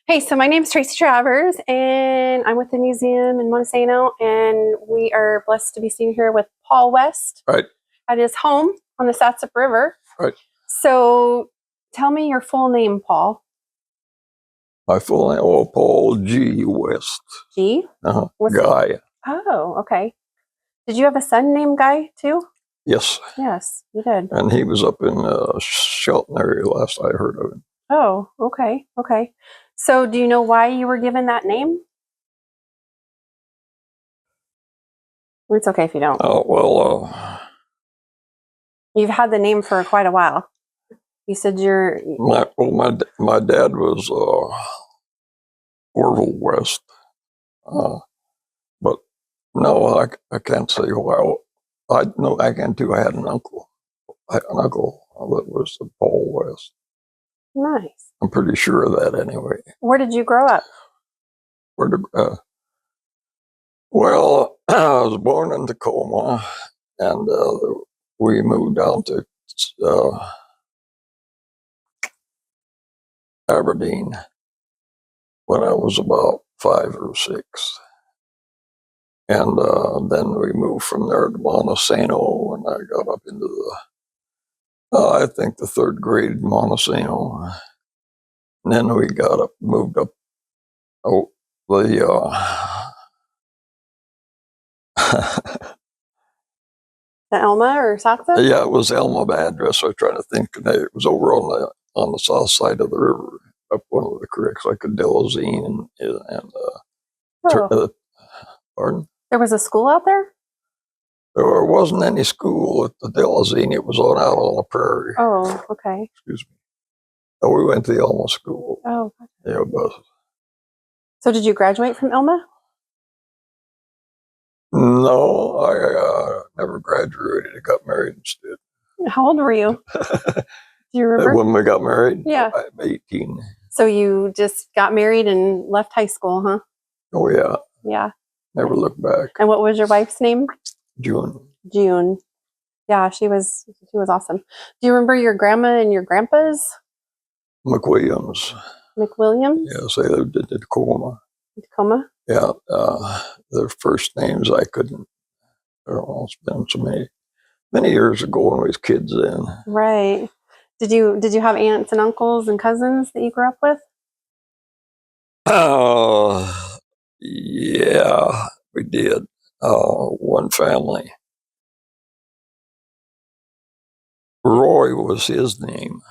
Hey, so my name is Tracy Travers, and I'm with the museum in Montesano, and we are blessed to be seen here with Paul West at his home on the Satsop River. Right. So tell me your full name, Paul. My full name, Paul G. West. G? Guy. Oh, okay. Did you have a son named Guy, too? Yes. Yes, you did. And he was up in Shelton area last I heard of him. Oh, okay, okay. So do you know why you were given that name? It's okay if you don't. Oh, well, You've had the name for quite a while. You said you're... my dad was Orville West. But no, I can't say why. I can too. I had an uncle. That was Paul West. Nice. I'm pretty sure of that anyway. Where did you grow up? Well, I was born in Tacoma, and we moved down to Aberdeen when I was about 5 or 6. And then we moved from there to Montesano, and I got up into I think the 3rd grade in Montesano. And then we moved up The Elma or Satsop? yeah, it was Elma address. I was trying to think. It was over on the south side of the river, up one of the creeks, like a Delazine and pardon? There was a school out there? There wasn't any school at the Delazine. It was out on the prairie. Oh, okay. Excuse me. Oh, we went to the Elma school. Oh. Yeah, but. So did you graduate from Elma? No, I never graduated. I got married instead. How old were you? Do you remember? When we got married? Yeah. I'm 18. So you just got married and left high school, huh? Oh, yeah. Yeah. Never looked back. And what was your wife's name? June. June. Yeah, she was awesome. Do you remember your grandma and your grandpas? McWilliams. McWilliams? Yes, they lived in Tacoma. Tacoma? Yeah. Their first names I couldn't. It's been so many years ago when we was kids then. Right. Did you have aunts and uncles and cousins that you grew up with? Yeah, we did. One family. Roy was his name.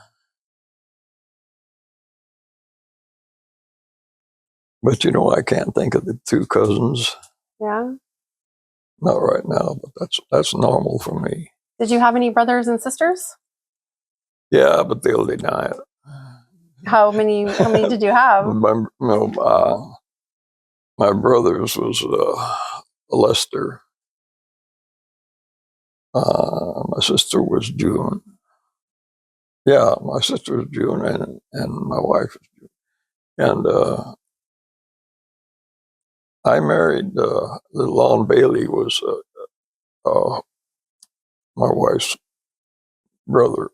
But I can't think of the 2 cousins. Yeah. Not right now, but that's normal for me. Did you have any brothers and sisters? Yeah, but they'll deny it. How many did you have? My brother's was Lester. My sister was June. Yeah, my sister was June, and my wife was June. And I married Lon Bailey was my wife's brother.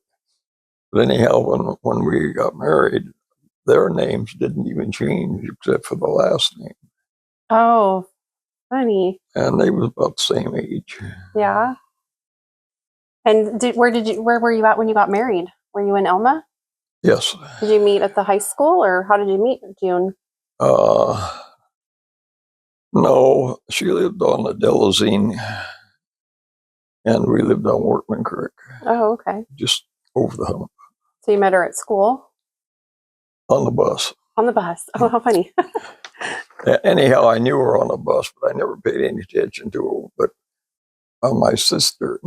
But anyhow, when we got married, their names didn't even change except for the last name. Oh, funny. And they was about the same age. Yeah. And where were you at when you got married? Were you in Elma? Yes. Did you meet at the high school, or how did you meet June? No, she lived on the Delazine, and we lived on Workman Creek. Oh, okay. Just over the hump. So you met her at school? On the bus. On the bus. Oh, how funny. Anyhow, I knew her on the bus, but I never paid any attention to her. But my sister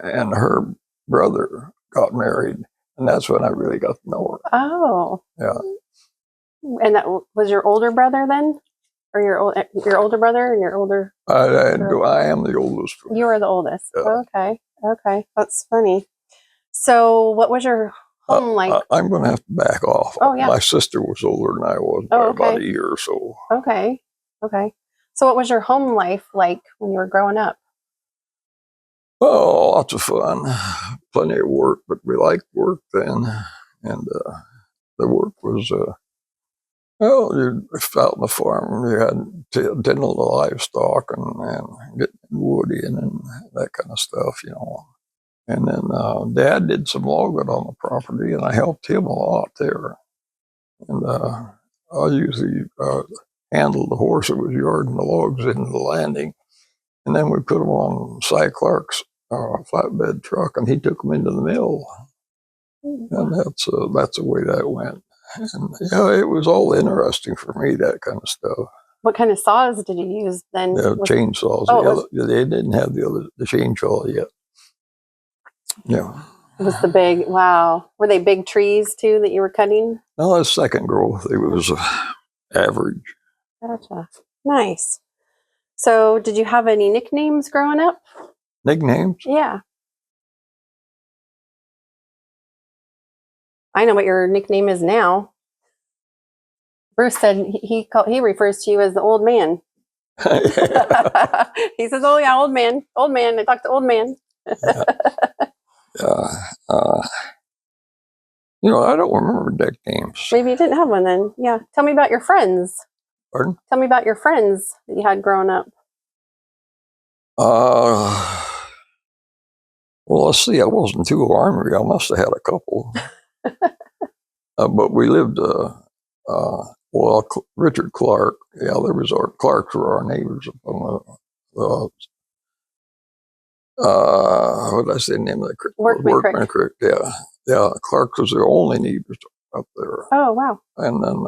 and her brother got married, and that's when I really got to know her. Oh. Yeah. And that was your older brother then? Or your older brother and your older... I am the oldest. You are the oldest. Yeah. Okay. That's funny. So what was your home like? I'm going to have to back off. Oh, yeah. My sister was older than I was by about a year or so. Okay. So what was your home life like when you were growing up? Oh, lots of fun. Plenty of work, but we liked work then. And the work was Well, you out on the farm, you had to tend to the livestock and getting wood in and that kind of stuff, you know. And then Dad did some logging on the property, and I helped him a lot there. And I usually handled the horse that was yarding the logs into the landing, and then we put them on Cy Clark's flatbed truck, and he took them into the mill. And that's the way that went. And yeah, it was all interesting for me, that kind of stuff. What kind of saws did you use then? Yeah, chainsaws. Oh, they didn't have the chainsaw yet. Yeah. It was the big, wow. Were they big trees too that you were cutting? No, that's second growth. It was average. Gotcha. Nice. So did you have any nicknames growing up? Nicknames? Yeah. I know what your nickname is now. Bruce said he refers to you as the old man. He says, "Oh yeah, old man. I talked to old man." You know, I don't remember nicknames. Maybe you didn't have one then. Yeah. Tell me about your friends. Pardon? Tell me about your friends that you had growing up. Well, let's see. I wasn't too ornery. I must have had a couple. But we lived, Richard Clark. Yeah, there was Clarks were our neighbors up on what did I say the name of the creek? Workman Creek. Yeah. Yeah. Clark was the only neighbors up there. Oh, wow. And then,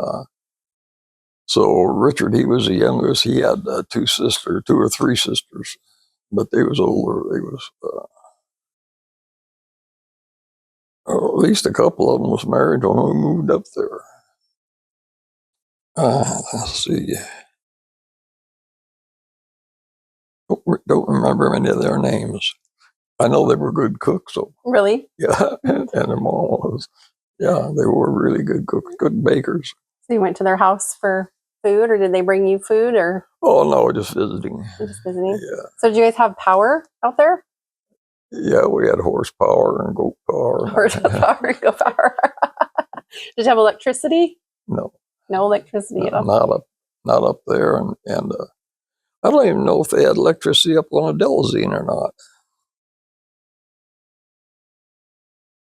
so Richard, he was the youngest. He had two or three sisters, but they was older. They was, at least a couple of them was married when we moved up there. Let's see. Don't remember any of their names. I know they were good cooks, though. Really? Yeah, and their mom was. Yeah, they were really good cooks, good bakers. So you went to their house for food, or did they bring you food, or? Oh no, just visiting. Just visiting. Yeah. So did you guys have power out there? Yeah, we had horsepower and goat power. Horsepower and goat power. Did you have electricity? No. No electricity at all. Not up there, and I don't even know if they had electricity up on Adelzine or not.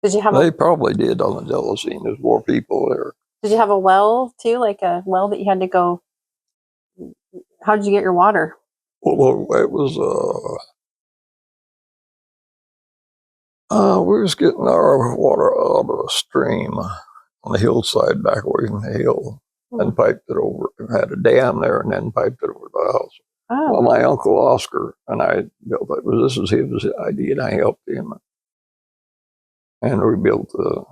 Did you have? They probably did on Adelzine. There's more people there. Did you have a well too, like a well that you had to go? How did you get your water? Well, it was we was getting our water out of a stream on the hillside back away from the hill, and piped it over. We had a dam there, and then piped it over the house. Oh. Well, my uncle Oscar and I built it. This was his idea, and I helped him. And we built a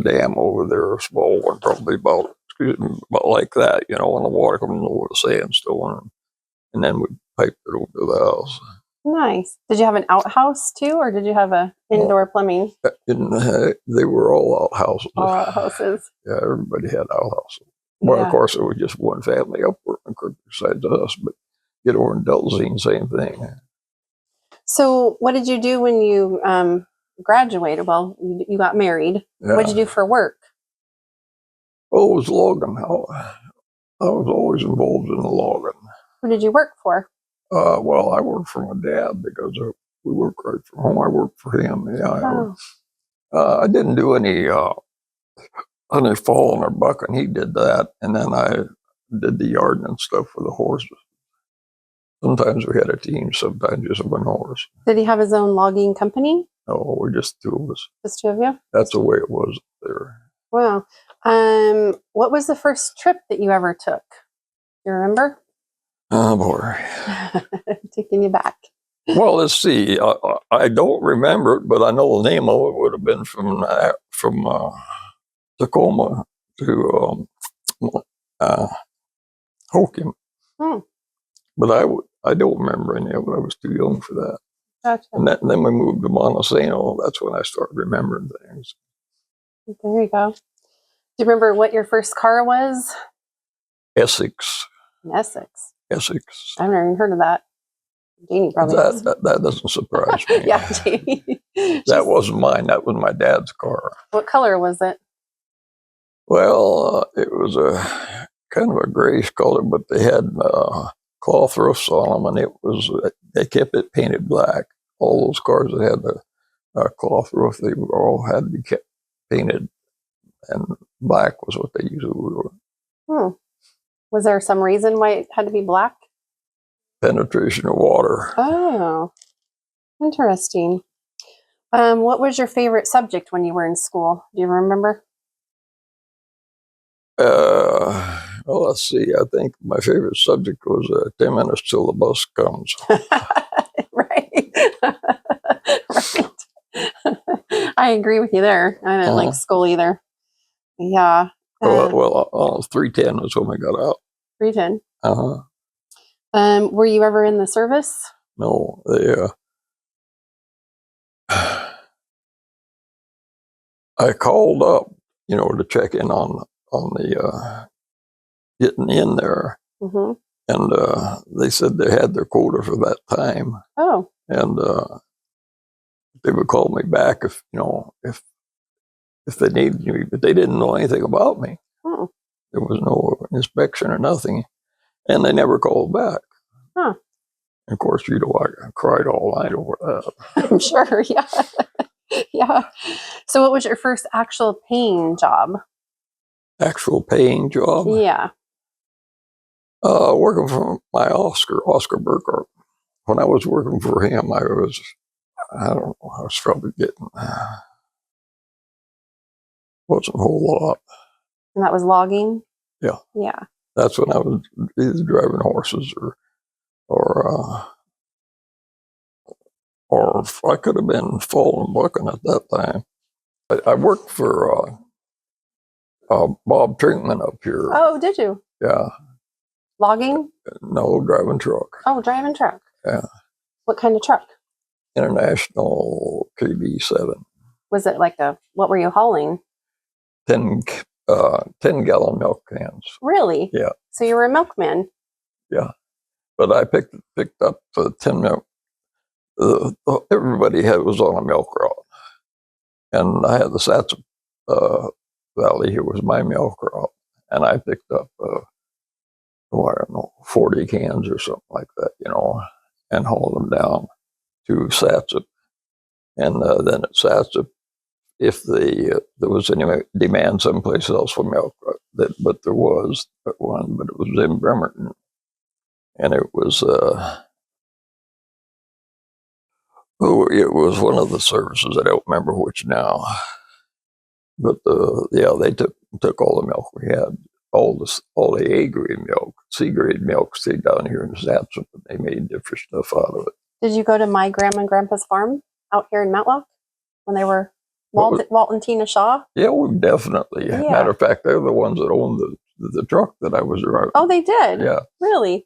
dam over there, a small one, probably about like that, you know, and the water coming over the sandstone, and then we piped it over to the house. Nice. Did you have an outhouse too, or did you have a indoor plumbing? They were all outhouses. All outhouses. Yeah, everybody had outhouses. Well, of course, it was just one family up Workman Creek besides us, but get over in Delzine, same thing. So, what did you do when you graduated? Well, you got married. Yeah. What did you do for work? Oh, it was logging. I was always involved in the logging. Who did you work for? Well, I worked for my dad because we worked right from home. I worked for him. Yeah. I didn't do any falling or bucking. He did that, and then I did the yard and stuff for the horses. Sometimes we had a team, sometimes just one horse. Did he have his own logging company? No, we're just two of us. Just two of you? That's the way it was there. Wow. What was the first trip that you ever took? You remember? Oh, boy. Taking you back. Well, let's see. I don't remember it, but I know the name of it would have been from Tacoma to Hokum. But I don't remember any of it. I was too young for that. Gotcha. And then we moved to Montesano. That's when I started remembering things. There you go. Do you remember what your first car was? Essex. Essex. Essex. I've never even heard of that. Janie probably does. That doesn't surprise me. Yeah, Janie. That wasn't mine. That was my dad's car. What color was it? Well, it was a kind of a grayish color, but they had cloth roofs on them, and they kept it painted black. All those cars that had the cloth roof, they all had to be kept painted, and black was what they usually were. Was there some reason why it had to be black? Penetration of water. Oh, interesting. What was your favorite subject when you were in school? Do you remember? Well, let's see. I think my favorite subject was 10 minutes till the bus comes. Right. Right. I agree with you there. I didn't like school either. Yeah. Well, 3:10 was when we got out. 3:10. Uh-huh. Were you ever in the service? No, they I called up, to check in on the getting in there, and they said they had their quota for that time. Oh. And they would call me back if they needed me, but they didn't know anything about me. Oh. There was no inspection or nothing, and they never called back. Huh. And of course, I cried all night over that. I'm sure, yeah. Yeah. So what was your first actual paying job? Actual paying job? Yeah. Working for my Oscar Burkhart. When I was working for him, I don't know, I was probably getting, wasn't a whole lot. And that was logging? Yeah. Yeah. That's when I was either driving horses or I could have been falling bucking at that time. I worked for Bob Trinkman up here. Oh, did you? Yeah. Logging? No, driving truck. Oh, driving truck. Yeah. What kind of truck? International KB7. Was it like what were you hauling? 10-gallon milk cans. Really? Yeah. So you were a milkman? Yeah. But I picked up 10 milk. Everybody was on a milk route. And I had the Satsop Valley here was my milk route. And I picked up, I don't know, 40 cans or something like that, and hauled them down to Satsop. And then at Satsop, if there was any demand someplace else for milk, but there was one, but it was in Bremerton. And it was it was one of the services. I don't remember which now, but they took all the milk we had, all the A grade milk, C grade milk stayed down here in Satsop, and they made different stuff out of it. Did you go to my grandma and grandpa's farm out here in Mountlock when they were Walt and Tina Shaw? Yeah, we definitely. Yeah. Matter of fact, they're the ones that owned the truck that I was driving. Oh, they did? Yeah. Really?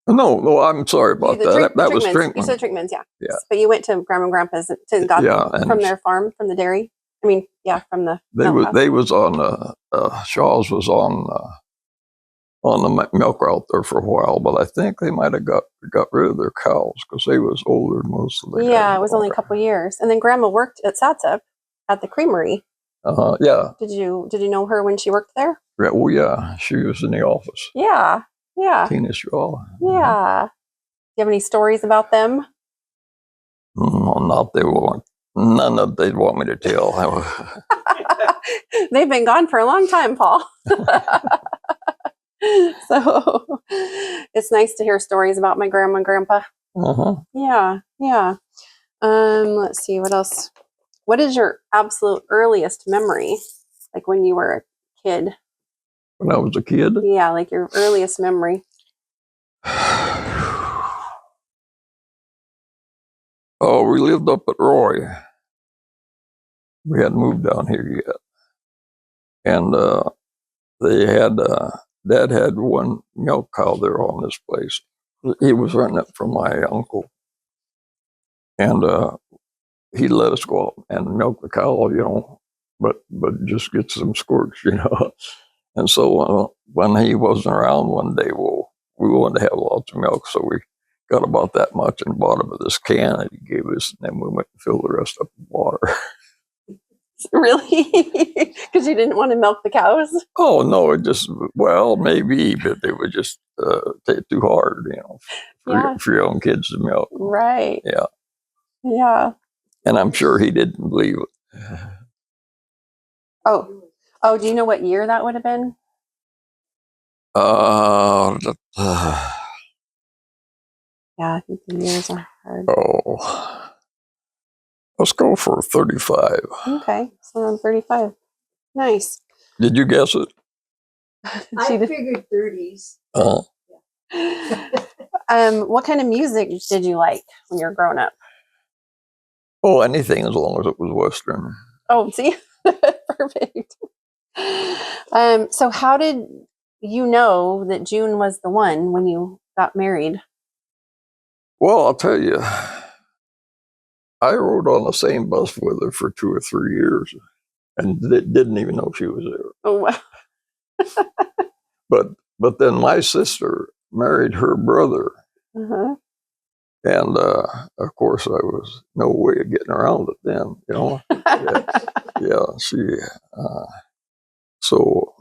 No, I'm sorry about that. That was Trinkman. You said Trinkman's, yeah. Yeah. But you went to Grandma and Grandpa's from their farm, from the dairy? I mean, yeah, from the They was on, Shaw's was on the milk route there for a while, but I think they might have got rid of their cows because they was older than most of them. Yeah, it was only a couple of years. And then Grandma worked at Satsop at the creamery. Yeah. Did you know her when she worked there? Yeah, well, yeah, she was in the office. Yeah. Yeah. Tina Shaw. Yeah. Do you have any stories about them? No, none that they'd want me to tell. They've been gone for a long time, Paul. So it's nice to hear stories about my grandma and grandpa. Yeah. Yeah. Let's see, what else? What is your absolute earliest memory? Like when you were a kid? When I was a kid? Yeah, like your earliest memory. Oh, we lived up at Roy. We hadn't moved down here yet. And they had, Dad had one milk cow there on this place. He was renting it from my uncle. And he'd let us go out and milk the cow, but just get some squirts, And so when he wasn't around one day, we wanted to have lots of milk, so we got about that much and bought him this can that he gave us, and then we went and filled the rest up with water. Really? Because you didn't want to milk the cows? Oh no, it just well maybe, but they would just take it too hard, Yeah. for your own kids to milk. Right. Yeah, Yeah. and I'm sure he didn't believe it. Oh. Oh, do you know what year that would have been? Uh, Yeah, I think the years are hard. oh, let's go for 35. Okay. So around 35. Nice. Did you guess it? I figured 30s. What kind of music did you like when you were growing up? Oh, anything as long as it was Western. Oh, see? Perfect. So how did you know that June was the one when you got married? Well, I'll tell you, I rode on the same bus with her for 2 or 3 years, and didn't even know she was there. Oh, wow. But then my sister married her brother, Uh-huh. and of course I was no way of getting around it then, Yeah, she. Uh, so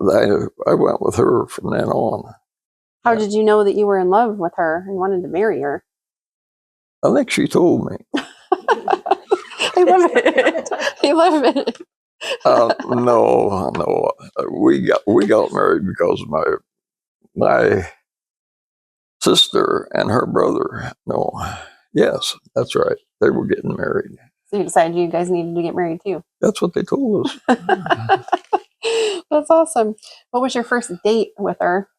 I went with her from then on. How did you know that you were in love with her and wanted to marry her? I think she told me. I love it. I love it. No, we got married because my sister and her brother. No, yes, that's right. They were getting married. So you decided you guys needed to get married too. That's what they told us. That's awesome. What was your first date with her?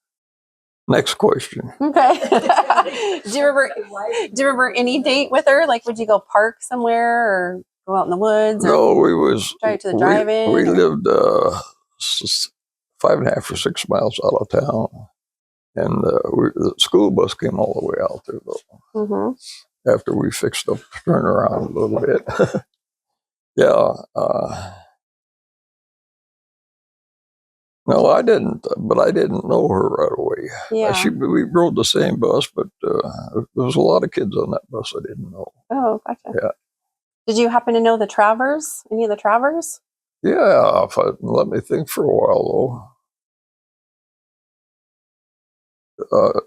Next question. Okay. Do you remember any date with her? Like, would you go park somewhere or go out in the woods? Or No, drive to the drive-in? We lived 5.5 or 6 miles out of town, and the school bus came all the way out there though. Mm-hmm. After we fixed up the turnaround a little bit. Yeah. No, I didn't, but I didn't know her right away. Yeah. We rode the same bus, but there was a lot of kids on that bus I didn't know. Oh, gotcha. Yeah. Did you happen to know the Travers? Any of the Travers? Yeah, let me think for a while though.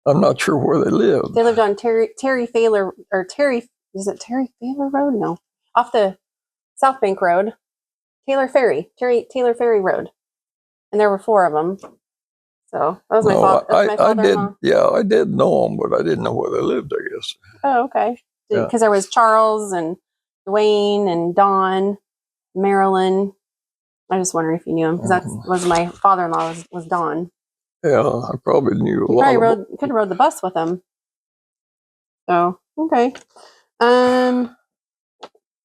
I'm not sure where they lived. They lived on Terry Failer, or Terry, is it Terry Failer Road? No. Off the South Bank Road. Taylor Ferry Road. And there were 4 of them. So that was my father-in-law. I did know them, but I didn't know where they lived, I guess. Oh, okay. Yeah. Because there was Charles and Dwayne and Don, Marilyn. I was just wondering if you knew him, because that was my father-in-law was Don. Yeah, I probably knew a You lot. probably could have rode the bus with him. So, okay.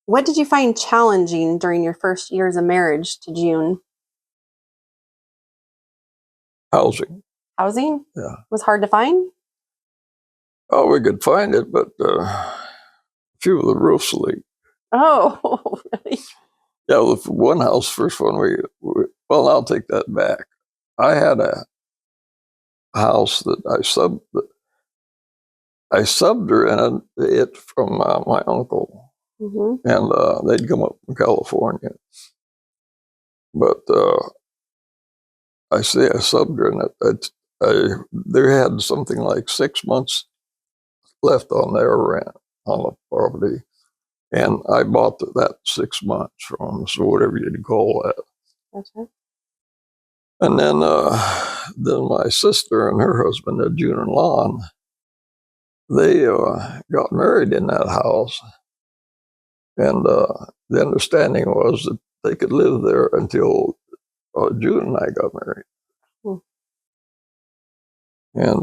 What did you find challenging during your first years of marriage to June? Housing. Housing? Yeah. Was hard to find? Oh, we could find it, but a few of the roofs leaked. Oh, really? Yeah, the one house, first one well, I'll take that back. I had a house that I subbed her in it from my uncle, and they'd come up from California. But I subbed her in it. They had something like 6 months left on their rent on the property, and I bought that 6 months from them, so whatever you'd call that. Gotcha. And then my sister and her husband, June and Lon, they got married in that house, and the understanding was that they could live there until June and I got married. And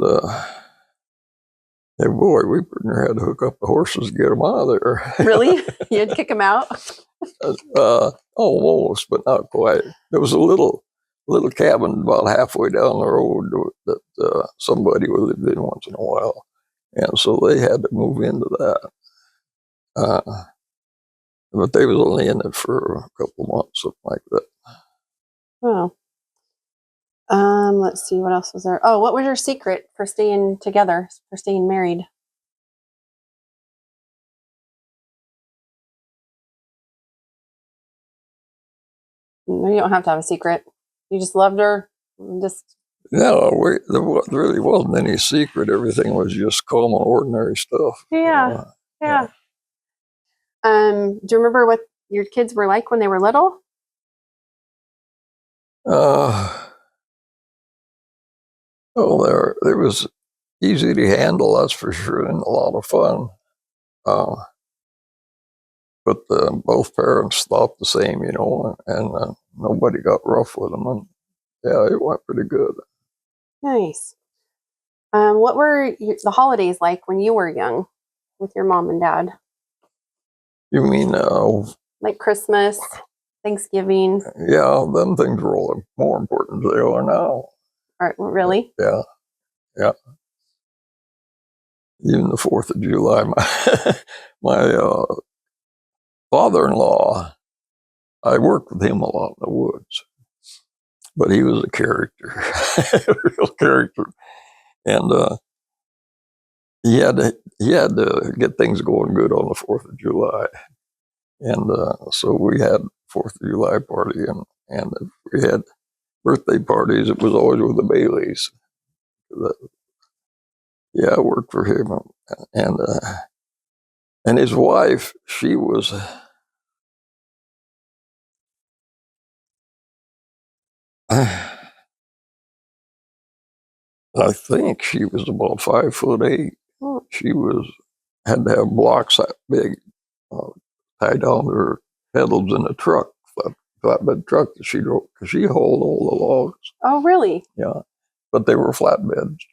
hey, boy, we pretty near had to hook up the horses to get them out of there. Really? You had to kick them out? Almost, but not quite. There was a little cabin about halfway down the road that somebody would live in once in a while, and so they had to move into that. But they was only in it for a couple of months, something like that. Oh. Let's see, what else was there? Oh, what was your secret for staying together, for staying married? You don't have to have a secret. You just loved her. Just No, there really wasn't any secret. Everything was just common, ordinary stuff. yeah. Yeah. Do you remember what your kids were like when they were little? Oh, there was easy to handle, that's for sure, and a lot of fun. But both parents thought the same, and nobody got rough with them. And yeah, it went pretty good. Nice. What were the holidays like when you were young with your mom and dad? You mean, Like Christmas, Thanksgiving? yeah, them things were all more important than they are now. Really? Yeah, yeah. Even the 4th of July, my father-in-law, I worked with him a lot in the woods, but he was a character, a real character. And he had to get things going good on the 4th of July. And so we had 4th of July party, and if we had birthday parties, it was always with the Baileys. Yeah, I worked for him, and his wife, she was, I think she was about 5'8". She had to have blocks that big tied down to her pedals in a truck, flatbed truck that she drove, because she hauled all the logs. Oh, really? Yeah, but they were flatbeds,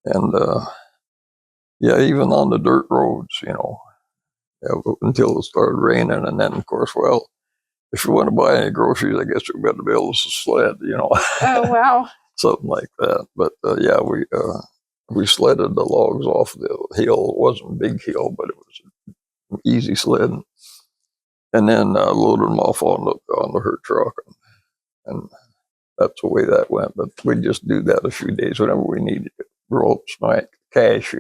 and yeah, even on the dirt roads, yeah, until it started raining, and then of course, well, if you want to buy any groceries, I guess you better build us a sled, Oh, wow. something like that. But yeah, we sledded the logs off the hill. It wasn't a big hill, but it was an easy sled, and then loaded them off onto her truck, and that's the way that went. But we just do that a few days whenever we needed ropes, cash,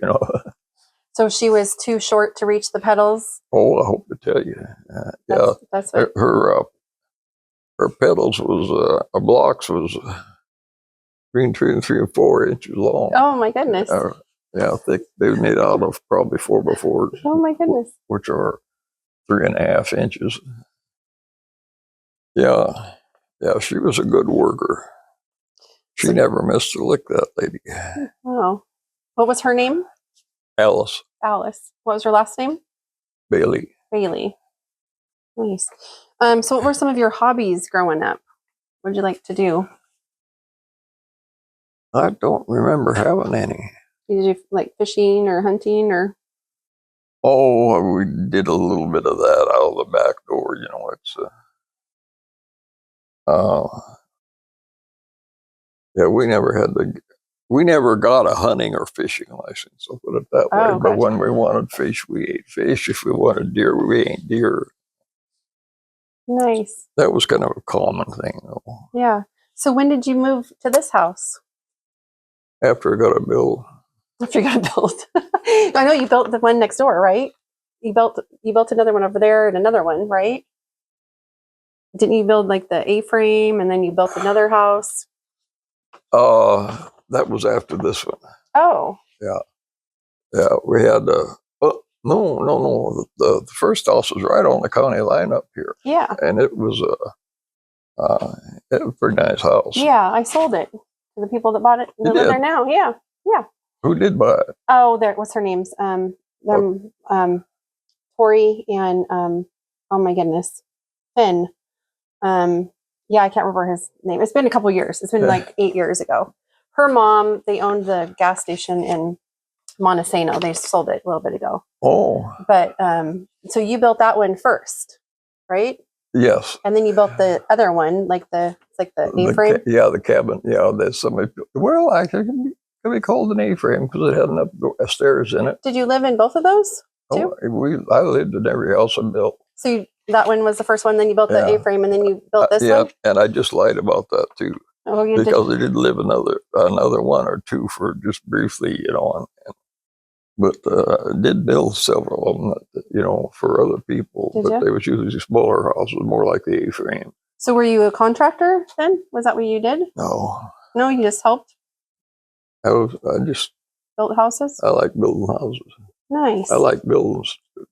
So she was too short to reach the pedals? Oh, I hope to tell you. Yeah, That's what. Her pedals was blocks was between 3 and 4 inches long. Oh, my goodness. Yeah, thick. They were made out of probably 4x4s. Oh, my goodness. Which are 3.5 inches. Yeah, yeah, she was a good worker. She never missed a lick, that lady. Wow. What was her name? Alice Alice. What was her last name? Bailey. Bailey. Nice. So what were some of your hobbies growing up? What did you like to do? I don't remember having any. Did you like fishing or hunting or? Oh, we did a little bit of that out of the back door. It's yeah, we never got a hunting or fishing license. I'll put it that way. Oh, but gotcha. when we wanted fish, we ate fish. If we wanted deer, we ate deer. Nice. That was kind of a common thing, though. Yeah. So when did you move to this house? After I got a bill. After you got built. I know you built the one next door, right? You built another one over there and another one, right? Didn't you build like the A-frame and then you built another house? That was after this one. Oh. Yeah. Yeah, we had no. The first house was right on the county line up here. Yeah. And it was a pretty nice house. Yeah, I sold it to the people that bought it. They live there now. Yeah. Yeah. Who did buy it? Oh, what's her name's? Tori and oh my goodness, Finn. Yeah, I can't remember his name. It's been a couple years. It's been like 8 years ago. Her mom, they owned the gas station in Montesano. They sold it a little bit ago. Oh. But so you built that one first, right? Yes. And then you built the other one, like the A-frame. Yeah, the cabin. Yeah, there's somebody. Well, actually, it can be called an A-frame because it had enough stairs in it. Did you live in both of those too? Oh, I lived in every house I built. So that one was the first one. Then you built the A-frame, and then you built this one. And I just lied about that too. Oh, you because they did live another one or two for just briefly, and But I did build several of them, you know, for other people. Did but ya? they was usually smaller houses, more like the A-frame. So were you a contractor then? Was that what you did? No, No, you just helped I build houses? like building houses. Nice. I like building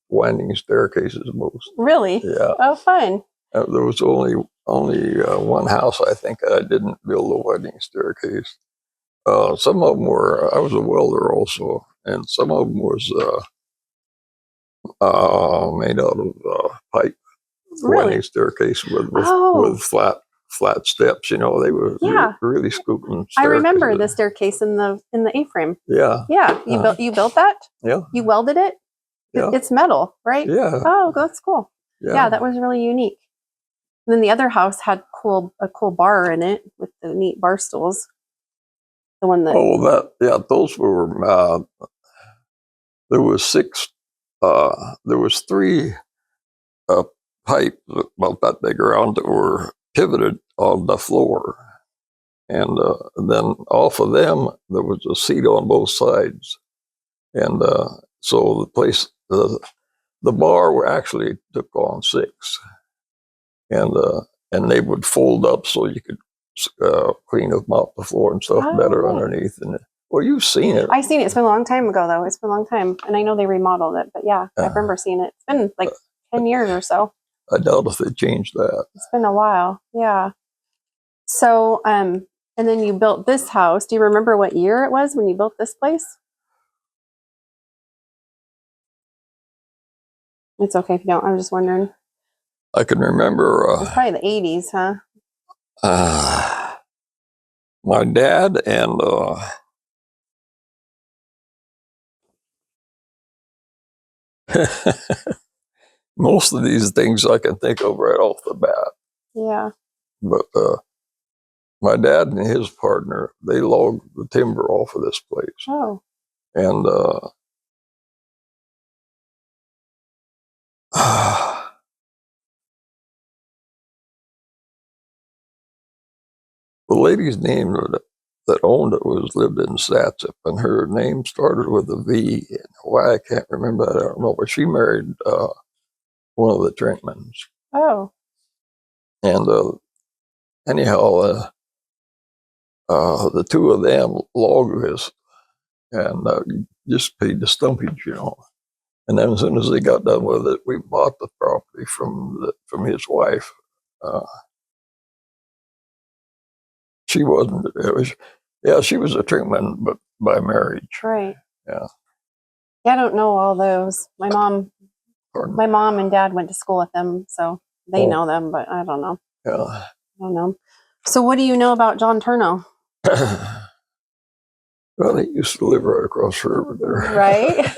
winding staircases most. Really? Yeah. Oh, fun. There was only one house I think I didn't build a winding staircase. Some of them were. I was a welder also, and some of them was made out of pipe. Really? Winding staircase with Oh. flat steps. You know, they were Yeah. really scooping. I remember the staircase in the A-frame. Yeah. Yeah. You built that? Yeah. You welded it? Yeah. It's metal, right? Yeah. Oh, that's cool. Yeah, that was really unique. And then the other house had a cool bar in it with the neat bar stools. The one that those were there was six there was three pipes about that big around that were pivoted on the floor, and then off of them there was a seat on both sides, and so the bar actually took on six, and they would fold up so you could clean them off the floor and stuff better underneath. And well, you've seen it. I've seen it. It's been a long time ago, though. It's been a long time, and I know they remodeled it. But yeah, I remember seeing it. It's been like 10 years or so. I doubt if they changed that. It's been a while. Yeah. So, and then you built this house. Do you remember what year it was when you built this place? It's okay if you don't. I was just wondering. I can remember. It's probably the 80s, huh? My dad and most of these things I can think of right off the bat. Yeah. But my dad and his partner, they logged the timber off of this place. Oh. And the lady's name that owned it lived in Satsop, and her name started with a V. And why I can't remember that, I don't know. But she married one of the Trinkmans. Oh. And anyhow, the two of them logged this and just paid the stumpage, you know. And then as soon as they got done with it, we bought the property from his wife. She wasn't. She was a Trinkman, but by marriage. Right. Yeah. Yeah, I don't know all those. My mom and dad went to school with them, so they know them, but I don't know. Yeah. I don't know. So what do you know about John Turno? Well, he used to live right across the river there. Right?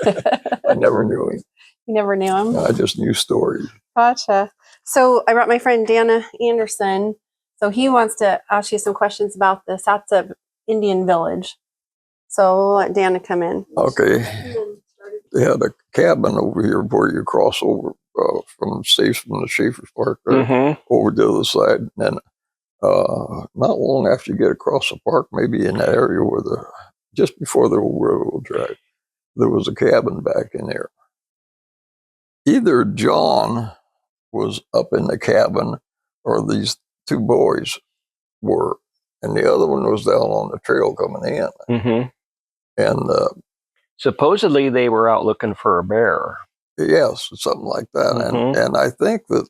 I never knew him. You never knew him? I just knew stories. Gotcha. So I brought my friend Dana Anderson. So he wants to ask you some questions about the Satsop Indian Village. So we'll let Dana come in. Okay. They had a cabin over here where you cross over from the Schaefer's Park over to the other side. And then not long after you get across the park, maybe in that area where just before the old railroad track, there was a cabin back in there. Either John was up in the cabin or these two boys were, and the other one was down on the trail coming in. And supposedly they were out looking for a bear. Yes, something like that. And I think that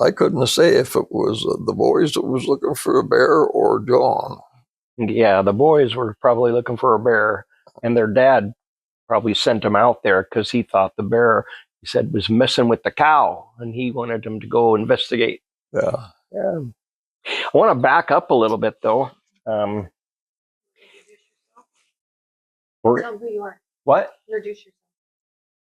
I couldn't say if it was the boys that was looking for a bear or John. Yeah, the boys were probably looking for a bear, and their dad probably sent them out there because he thought the bear, he said, was messing with the cow, and he wanted them to go investigate. Yeah. I want to back up a little bit, though. Tell them who you are. What? Introduce yourself.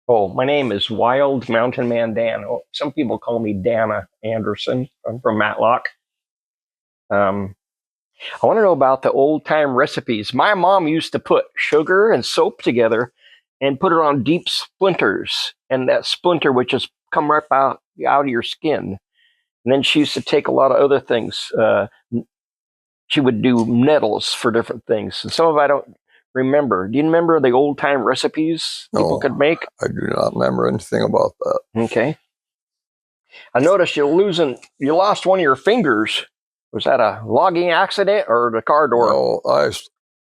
Oh, my name is Wild Mountain Man Dan. Oh, some people call me Dana Anderson. I'm from Matlock. I want to know about the old-time recipes. My mom used to put sugar and soap together and put it on deep splinters, and that splinter would just come right out of your skin. And then she used to take a lot of other things. She would do nettles for different things. And some of it I don't remember? Do you remember the old time recipes people No. could make? I do not remember anything about that. Okay. I noticed you lost one of your fingers. Was that a logging accident or the car door? No,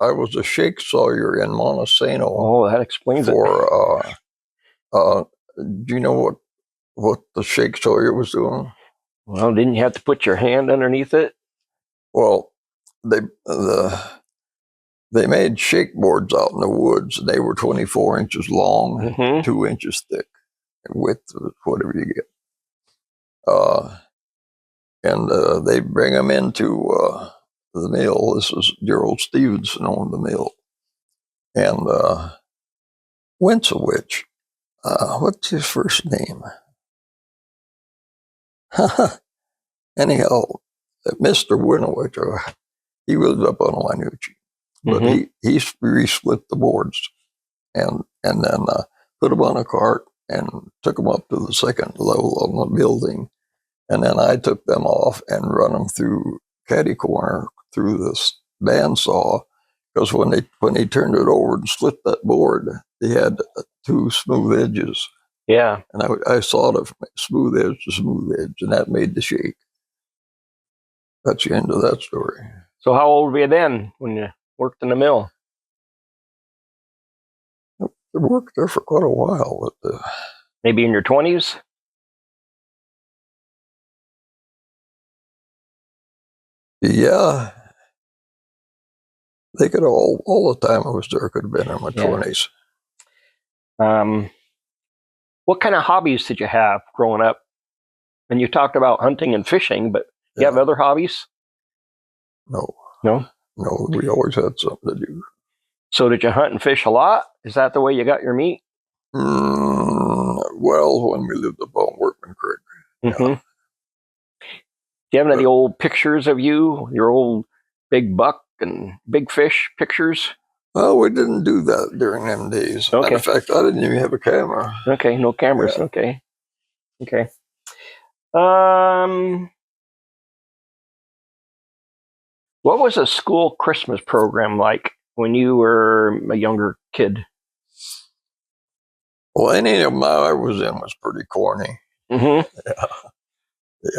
I was a shake sawyer in Montesano Oh, that explains it. for, do you know what the shake sawyer was doing? Well, didn't you have to put your hand underneath it? Well, they made shake boards out in the woods, and they were 24 inches long, Mm-hmm. 2 inches thick, and width was whatever you get. And they bring them into the mill. This is Gerald Stevenson owned the mill, and Winsowich. What's his first name? Anyhow, Mr. Winsowich, he lived up on Wainuchi, but he re-split the boards and then put them on a cart and took them up to the second level of the building. And then I took them off and run them through catty corner through this bandsaw, because when he turned it over and split that board, they had 2 smooth edges. Yeah. And I sawed it from smooth edge to smooth edge, and that made the shake. That's the end of that story. So how old were you then when you worked in the mill? I worked there for quite a while. But, Maybe in your 20s? yeah. They could all the time I was there could have been in my 20s. What kind of hobbies did you have growing up? And you talked about hunting and fishing, but you have other hobbies? No. No? No, we always had something to do. So did you hunt and fish a lot? Is that the way you got your meat? Well, when we lived up on Workman Creek. Mm-hmm. Yeah. Do you have any old pictures of you, your old big buck and big fish pictures? Well, we didn't do that during them days. Okay. Matter of fact, I didn't even have a camera. Okay, no cameras. Yeah. Okay. What was a school Christmas program like when you were a younger kid? Well, any of them I was in was pretty corny. Mm-hmm. Yeah.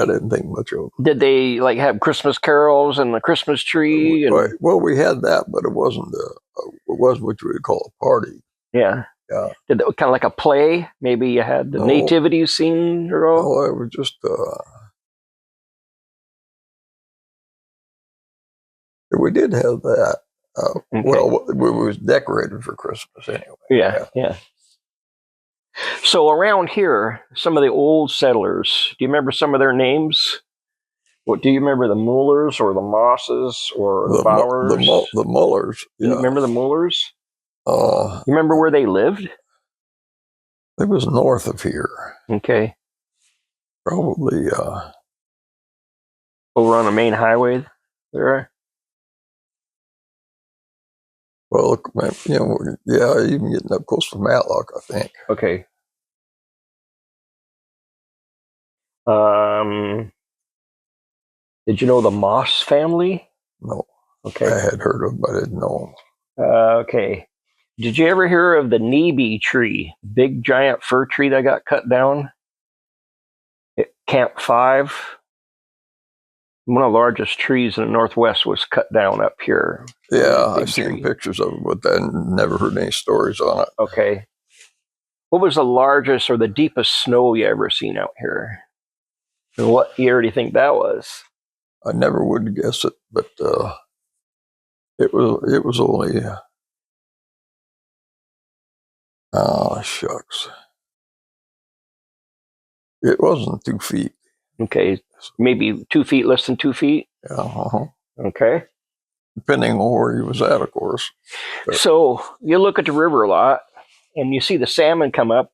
I didn't think much of it. Did they like have Christmas carols and the Christmas tree? And... Well, we had that, but it wasn't what you would call a party. Yeah. Yeah. Did it kind of like a play? Maybe you had the nativity scene or all? No, it was just we did have that. Okay. Well, it was decorated for Christmas anyway. Yeah. So around here, some of the old settlers, do you remember some of their names? What do you remember, the Mullers or the Mosses or the Bowers? The Mullers. Yeah. You remember the Mullers? You remember where they lived? It was north of here. Okay. Probably over on the main highway there. Well, even getting up close to Matlock, I think. Okay. Did you know the Moss family? No. Okay. I had heard of them, but I didn't know them. Okay. Did you ever hear of the Neebe tree? Big giant fir tree that got cut down at Camp 5? One of the largest trees in the Northwest was cut down up here. Yeah, I've seen pictures of it, but I never heard any stories on it. Okay. What was the largest or the deepest snow you ever seen out here? And what year do you think that was? I never would guess it, but it was only shucks. It wasn't 2 feet. Okay, maybe 2 feet, less than 2 feet. Yeah. Okay. Depending on where he was at, of course. But so you look at the river a lot, and you see the salmon come up.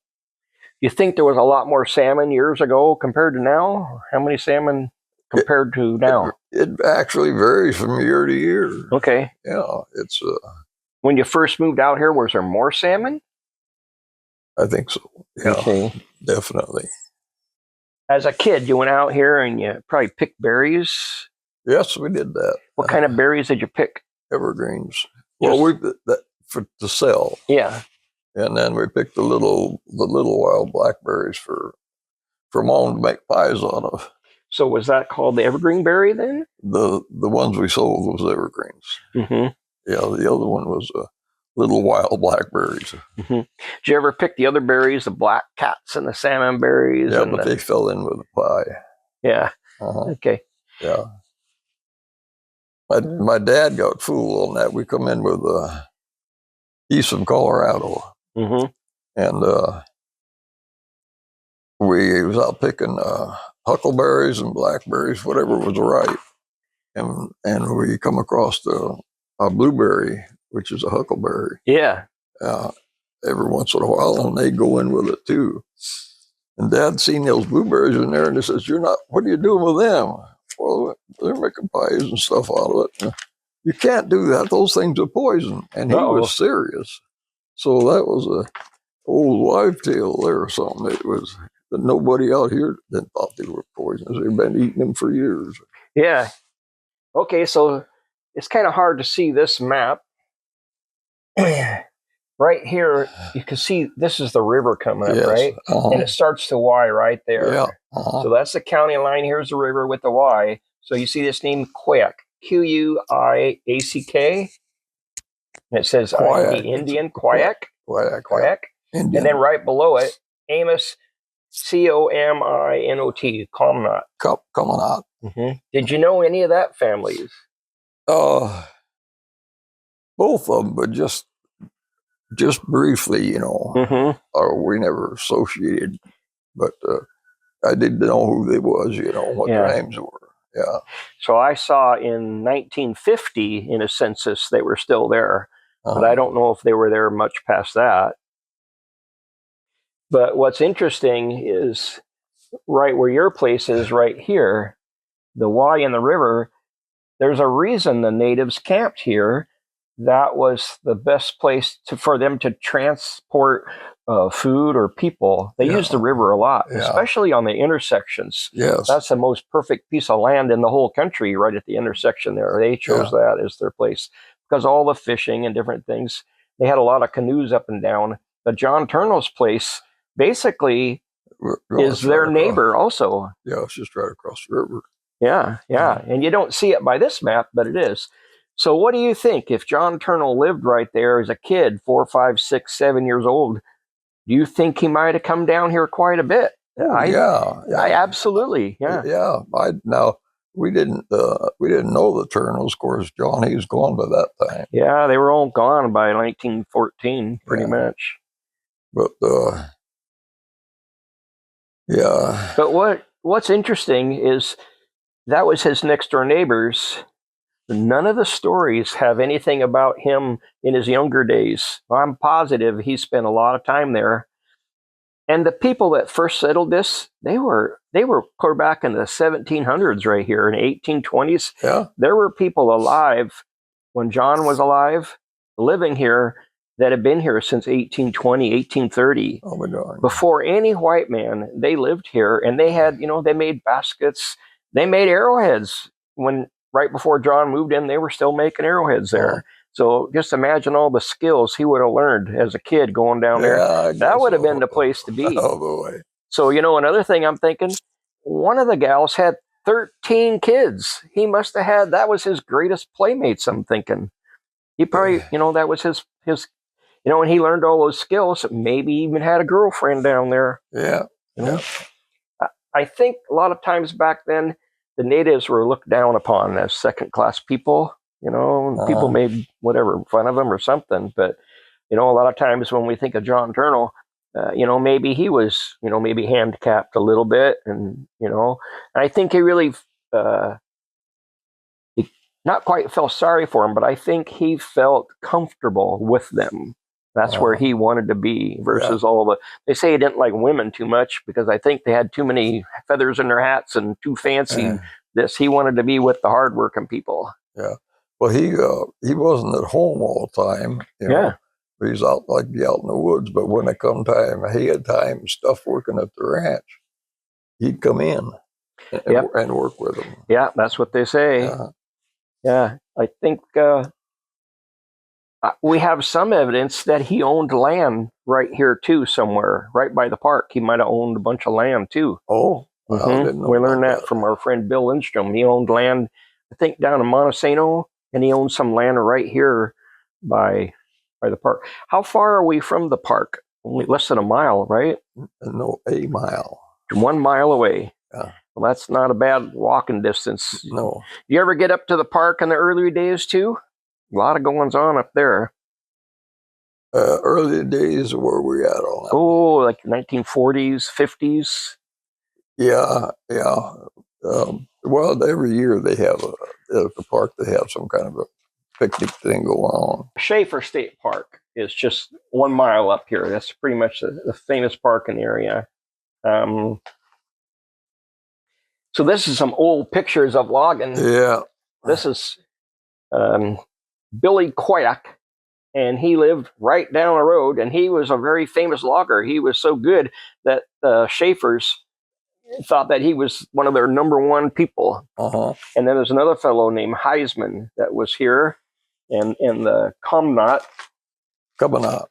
You think there was a lot more salmon years ago compared to now? How many salmon compared to now? It actually varies from year to year. Okay. Yeah, it's. When you first moved out here, was there more salmon? I think so. Yeah, okay. Definitely. As a kid, you went out here and you probably picked berries. Yes, we did that. What kind of berries did you pick? Evergreens. Well, to sell. Yeah. And then we picked the little wild blackberries for Mom to make pies out of. So was that called the evergreen berry then? The ones we sold was evergreens. Mm-hmm. Yeah, the other one was little wild blackberries. Mm-hmm. Did you ever pick the other berries, the black cats and the salmon berries? Yeah, but they fell in with the pie. Yeah. Okay. Yeah. My dad got fooled on that. We come in with he's from Colorado. Mm-hmm. And we was out picking huckleberries and blackberries, whatever was ripe. And we come across a blueberry, which is a huckleberry. Yeah. Every once in a while, and they go in with it too. And Dad seen those blueberries in there, and he says, what are you doing with them? Well, they're making pies and stuff out of it. You can't do that. Those things are poison. And he was serious. So that was a old wives' tale there or something. It was, but nobody out here that thought they were poisonous. They've been eating them for years. Yeah. Okay, so it's kind of hard to see this map. Right here, you can see this is the river coming up, right? And it starts to Y right there. Yeah. So that's the county line. Here's the river with the Y. So you see this name, Quack, Q-U-I-A-C-K. And it says the Indian, Quack. Quack. And then right below it, Amos, C-O-M-I-N-O-T, Comnot. Comnot. Mm-hmm. Did you know any of that families? Both of them, but just briefly, or we never associated, but I didn't know who they was, what their names were. Yeah. So I saw in 1950 in a census they were still there, but I don't know if they were there much past that. But what's interesting is right where your place is right here, the Y in the river, there's a reason the natives camped here. That was the best place for them to transport food or people. They used the river a lot, especially on the intersections. Yes. That's the most perfect piece of land in the whole country, right at the intersection there. They chose that as their place because all the fishing and different things. They had a lot of canoes up and down. But John Turnow's place basically is their neighbor also. Yeah, it's just right across the river. Yeah. And you don't see it by this map, but it is. So what do you think? If John Turnow lived right there as a kid, 4, 5, 6, 7 years old, do you think he might have come down here quite a bit? I absolutely. Yeah. Yeah. Now we didn't know the Turnows. Of course, John, he was gone by that time. Yeah, they were all gone by 1914, pretty much. But But what's interesting is that was his next door neighbors. None of the stories have anything about him in his younger days. I'm positive he spent a lot of time there. And the people that first settled this, they were clear back in the 1700s right here, in the 1820s. Yeah. There were people alive when John was alive, living here, that had been here since 1820, 1830. Oh my God. Before any white man, they lived here, and they had, they made baskets, they made arrowheads. Right before John moved in, they were still making arrowheads there. So just imagine all the skills he would have learned as a kid going down there. That would have been the place to be. Oh boy. So, another thing I'm thinking, one of the gals had 13 kids. He must have had, that was his greatest playmates, I'm thinking. He probably, that was his, and he learned all those skills, maybe even had a girlfriend down there. Yeah. I think a lot of times back then, the natives were looked down upon as second-class people, and people made whatever fun of them or something. But, a lot of times when we think of John Turnow, maybe he was, maybe handicapped a little bit. And, I think he really, he not quite felt sorry for him, but I think he felt comfortable with them. That's where he wanted to be versus they say he didn't like women too much because I think they had too many feathers in their hats and too fancy this. He wanted to be with the hardworking people. Yeah. Well, he wasn't at home all the time. He's out in the woods, but when it come time, he had time and stuff working at the ranch. He'd come in and work with them. Yeah, that's what they say. Yeah. I think We have some evidence that he owned land right here too, somewhere right by the park. He might have owned a bunch of land too. Oh, I didn't know We about learned that from our friend Bill Lindstrom. He owned land, I think, down in Montesano, and he owned some land right here by the park. How far are we from the park? Only less than a mile, right? No, a mile. 1 mile away. Yeah. Well, that's not a bad walking distance. No. You ever get up to the park in the early days too? A lot of goings on up there. Early days, where we at on that? Oh, like 1940s, 50s. Yeah. Well, every year they have at the park. They have some kind of a picnic thing going on. Schaefer State Park is just 1 mile up here. That's pretty much the famous park in the area. So this is some old pictures of logging. Yeah. This is Billy Quack, and he lived right down the road, and he was a very famous logger. He was so good that Schaefer's thought that he was one of their number one people. And then there's another fellow named Heisman that was here, and the Comnot. But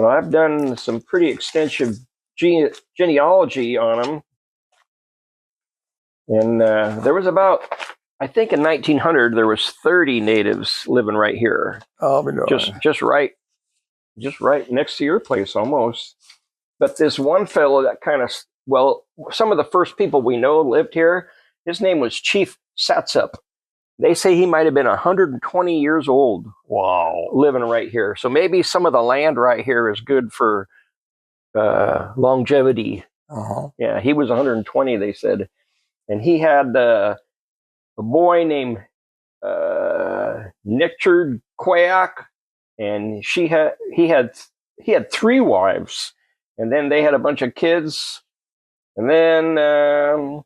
I've done some pretty extensive genealogy on him. And there was about, I think in 1900, there was 30 natives living right here. I'll be darned. Just right next to your place almost. But this one fellow that kind of, well, some of the first people we know lived here, his name was Chief Satsop. They say he might have been 120 years old. Wow. Living right here. So maybe some of the land right here is good for longevity. Yeah, he was 120, they said. And he had a boy named Nichard Quack, and he had 3 wives, and then they had a bunch of kids, and then there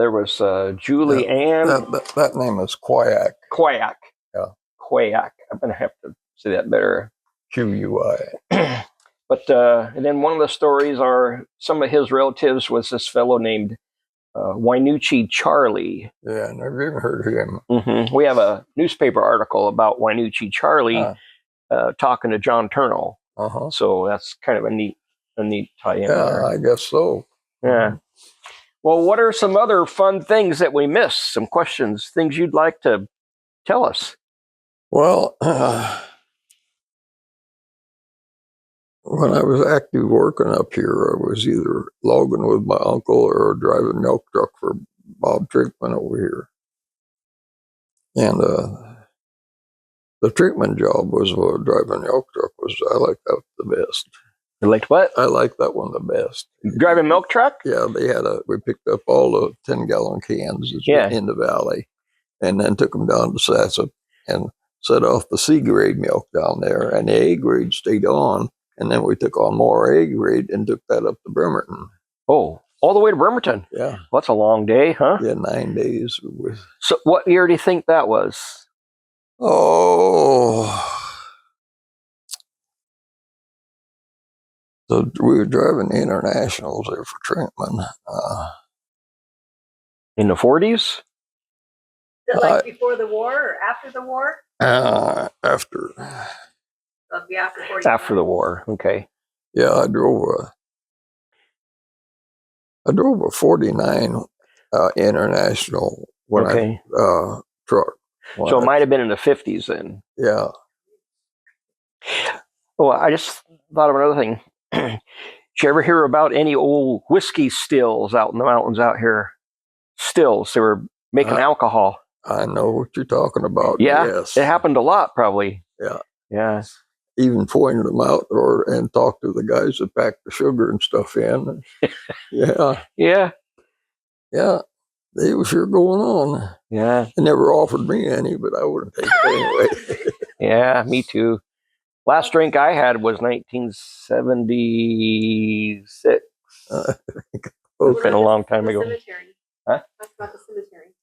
was Julie Ann. That name is Quack. Quack. Yeah. Quack. I'm gonna have to say that better. Q-U-I. But and then one of the stories are some of his relatives was this fellow named Wynoochee Charlie. Yeah, never even heard of him. We have a newspaper article about Wynoochee Charlie talking to John Turnell. So that's kind of a neat tie-in. Yeah, there. I guess so. Yeah. Well, what are some other fun things that we missed? Some questions, things you'd like to tell us? Well, when I was active working up here, I was either logging with my uncle or driving a milk truck for Bob Trickman over here. And the Trickman job was driving a milk truck. I liked that the best. You liked what? I liked that one the best. Driving milk truck? Yeah, we picked up all the 10-gallon cans in the valley, and then took them down to Satsop and set off the C grade milk down there, and the A grade stayed on. And then we took on more A grade and took that up to Bremerton. Oh, all the way to Bremerton? Yeah. Well, that's a long day, huh? Yeah, 9 days. So what year do you think that was? Oh. So we were driving the internationals there for Trinkman. In the 40s? Is it like before the war or after the war? After. It'll be after 45. After the war, okay. Yeah, I drove a 49 international truck. So it might have been in the 50s then. Yeah. Well, I just thought of another thing. Did you ever hear about any old whiskey stills out in the mountains out here? Stills, they were making alcohol. I know what you're talking about. Yeah, yes. It happened a lot, probably. Yeah. Yeah. Even pointed them out and talked to the guys that packed the sugar and stuff in. Yeah. Yeah. Yeah. They were sure going on. Yeah. They never offered me any, but I wouldn't take it anyway. Yeah, me too. Last drink I had was 1976. It's been a long time ago. Cemetery. Huh? That's about the cemetery.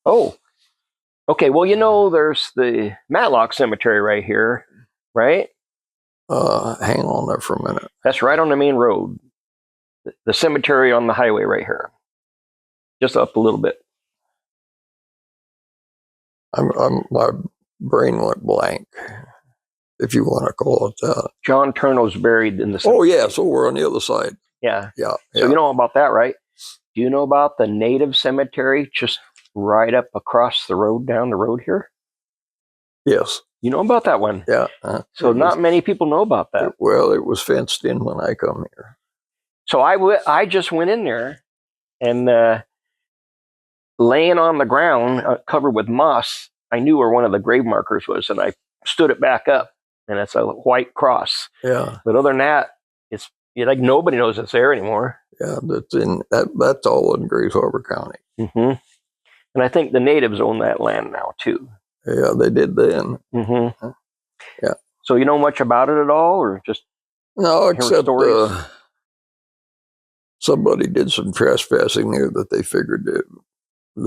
Oh. Okay, well, there's the Matlock Cemetery right here, right? Hang on there for a minute. That's right on the main road. The cemetery on the highway right here. Just up a little bit. My brain went blank, if you want to call it that. John Turno's buried in the Oh, cemetery. yeah, so we're on the other side. Yeah. Yeah. So you know about that, right? Do you know about the native cemetery just right up across the road, down the road here? Yes. You know about that one? Yeah. So not many people know about that. It was fenced in when I come here. So I just went in there and laying on the ground, covered with moss, I knew where one of the grave markers was, and I stood it back up, and it's a white cross. Yeah. But other than that, it's like nobody knows it's there anymore. Yeah, that's all in Grays Harbor County. Mm-hmm. And I think the natives own that land now too. Yeah, they did then. Mm-hmm. Yeah. So you know much about it at all, or just no? Except stories? Somebody did some trespassing there that they figured that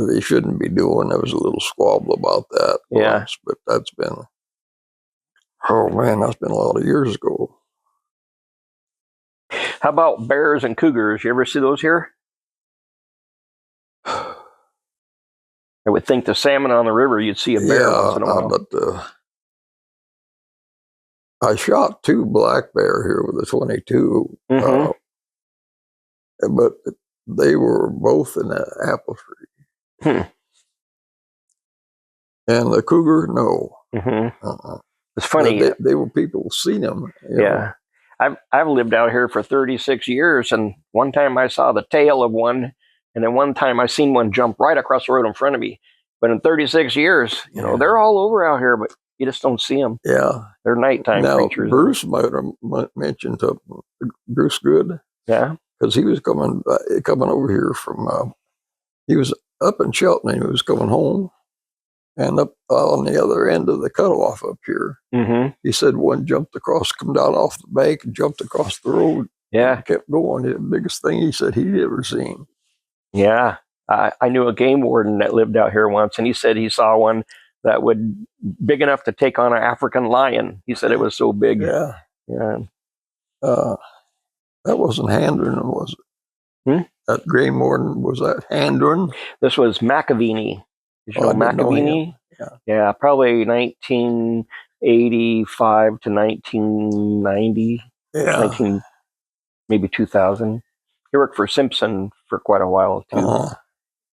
they shouldn't be doing. There was a little squabble about that. Yeah. Once, but that's been, oh man, that's been a lot of years ago. How about bears and cougars? You ever see those here? I would think the salmon on the river, you'd see a bear once in a while. But I shot 2 black bear here with a 22. Mm-hmm. But they were both in that apple tree. And the cougar, no. Mm-hmm. It's funny. They were people seen them. Yeah. I've lived out here for 36 years, and one time I saw the tail of one, and then one time I seen one jump right across the road in front of me. But in 36 years, they're all over out here, but you just don't see them. Yeah. They're nighttime creatures. Bruce might have mentioned to Bruce Good. Yeah. Because he was coming over here from, he was up in Shelton and he was coming home. And up on the other end of the cutoff up here, he said one jumped across, come down off the bank and jumped across the road. Yeah. And kept going. The biggest thing he said he'd ever seen. Yeah. I knew a game warden that lived out here once, and he said he saw one that would big enough to take on an African lion. He said it was so big. Yeah. Yeah. That wasn't Handren, was it? That game warden, was that Handren? This was McAvini. Did you know McAvini? Yeah, probably 1985 to 1990. Yeah. Maybe 2000. He worked for Simpson for quite a while too.